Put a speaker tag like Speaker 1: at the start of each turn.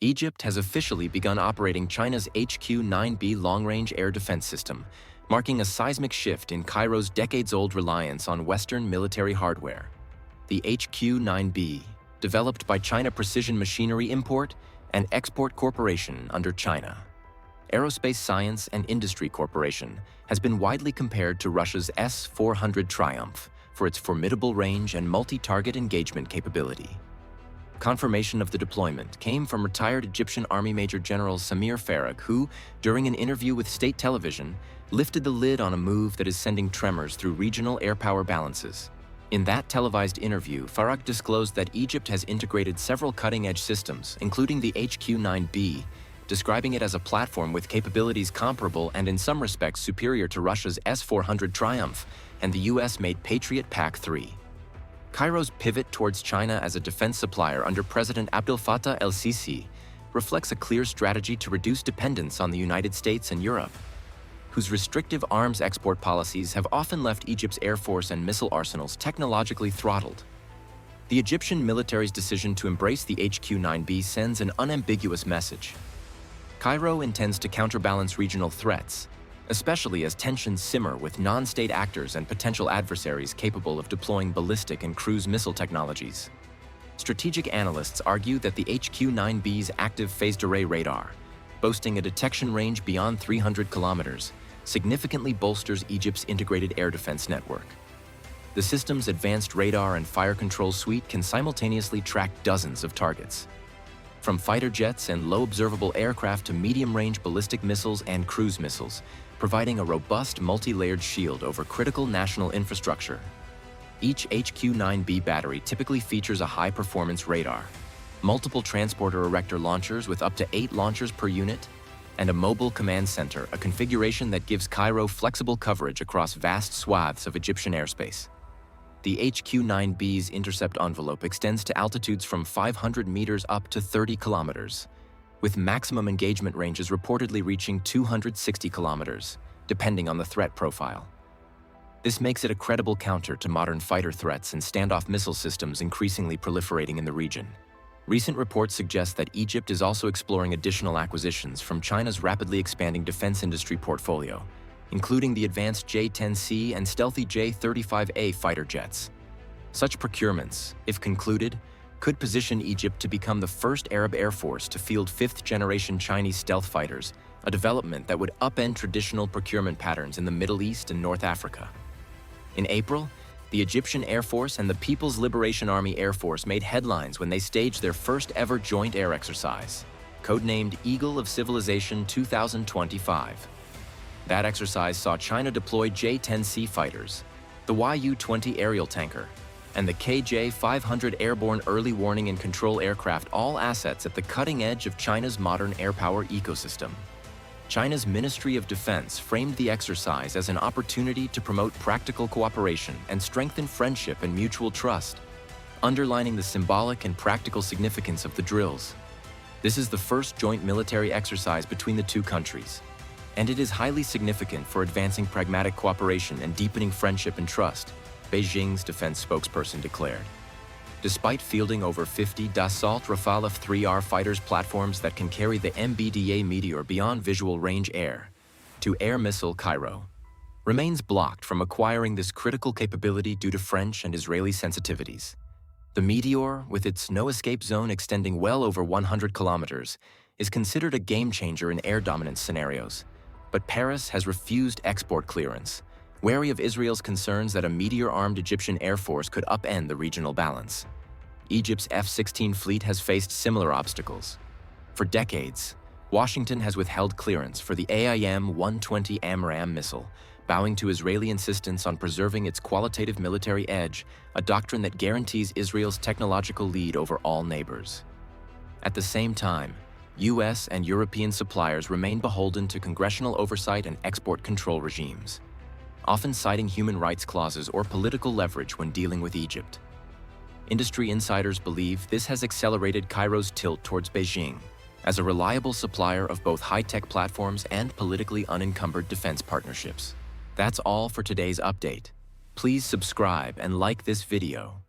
Speaker 1: Egypt has officially begun operating China's HQ-9B long-range air defense system, marking a seismic shift in Cairo's decades-old reliance on Western military hardware. The HQ-9B, developed by China Precision Machinery Import and Export Corporation under China Aerospace Science and Industry Corporation, has been widely compared to Russia's S-400 Triumph for its formidable range and multi-target engagement capability. Confirmation of the deployment came from retired Egyptian Army Major General Samir Farag, who, during an interview with state television, lifted the lid on a move that is sending tremors through regional air power balances. In that televised interview, Farag disclosed that Egypt has integrated several cutting-edge systems, including the HQ-9B, describing it as a platform with capabilities comparable and in some respects superior to Russia's S-400 Triumph and the US-made Patriot PAC-3. Cairo's pivot towards China as a defense supplier under President Abdel Fattah el-Sisi reflects a clear strategy to reduce dependence on the United States and Europe, whose restrictive arms export policies have often left Egypt's air force and missile arsenals technologically throttled. The Egyptian military's decision to embrace the HQ-9B sends an unambiguous message. Cairo intends to counterbalance regional threats, especially as tensions simmer with non-state actors and potential adversaries capable of deploying ballistic and cruise missile technologies. Strategic analysts argue that the HQ-9B's active phased array radar, boasting a detection range beyond 300 kilometers, significantly bolsters Egypt's integrated air defense network. The system's advanced radar and fire control suite can simultaneously track dozens of targets, from fighter jets and low observable aircraft to medium-range ballistic missiles and cruise missiles, providing a robust multi-layered shield over critical national infrastructure. Each HQ-9B battery typically features a high-performance radar, multiple transporter erector launchers with up to 8 launchers per unit, and a mobile command center, a configuration that gives Cairo flexible coverage across vast swaths of Egyptian airspace. The HQ-9B's intercept envelope extends to altitudes from 500 meters up to 30 kilometers, with maximum engagement ranges reportedly reaching 260 kilometers, depending on the threat profile. This makes it a credible counter to modern fighter threats and standoff missile systems increasingly proliferating in the region. Recent reports suggest that Egypt is also exploring additional acquisitions from China's rapidly expanding defense industry portfolio, including the advanced J-10C and stealthy J-35A fighter jets. Such procurements, if concluded, could position Egypt to become the first Arab air force to field 5th-generation Chinese stealth fighters, a development that would upend traditional procurement patterns in the Middle East and North Africa. In April, the Egyptian Air Force and the People's Liberation Army Air Force made headlines when they staged their first-ever joint air exercise, codenamed Eagle of Civilization 2025. That exercise saw China deploy J-10C fighters, the Yu-20 aerial tanker, and the KJ-500 airborne early warning and control aircraft, all assets at the cutting edge of China's modern air power ecosystem. China's Ministry of Defense framed the exercise as an opportunity to promote practical cooperation and strengthen friendship and mutual trust, underlining the symbolic and practical significance of the drills. This is the first joint military exercise between the two countries, and it is highly significant for advancing pragmatic cooperation and deepening friendship and trust, Beijing's defense spokesperson declared. Despite fielding over 50 Dassault Rafale F-3R fighters platforms that can carry the MBDA Meteor beyond visual range air-to-air missile, Cairo remains blocked from acquiring this critical capability due to French and Israeli sensitivities. The Meteor, with its no-escape zone extending well over 100 kilometers, is considered a game-changer in air dominance scenarios, but Paris has refused export clearance, wary of Israel's concerns that a Meteor-armed Egyptian Air Force could upend the regional balance. Egypt's F-16 fleet has faced similar obstacles. For decades, Washington has withheld clearance for the AIM-120 AMRAAM missile, bowing to Israeli insistence on preserving its qualitative military edge, a doctrine that guarantees Israel's technological lead over all neighbors. At the same time, US and European suppliers remain beholden to congressional oversight and export control regimes, often citing human rights clauses or political leverage when dealing with Egypt. Industry insiders believe this has accelerated Cairo's tilt towards Beijing as a reliable supplier of both high-tech platforms and politically unencumbered defense partnerships. That's all for today's update. Please subscribe and like this video.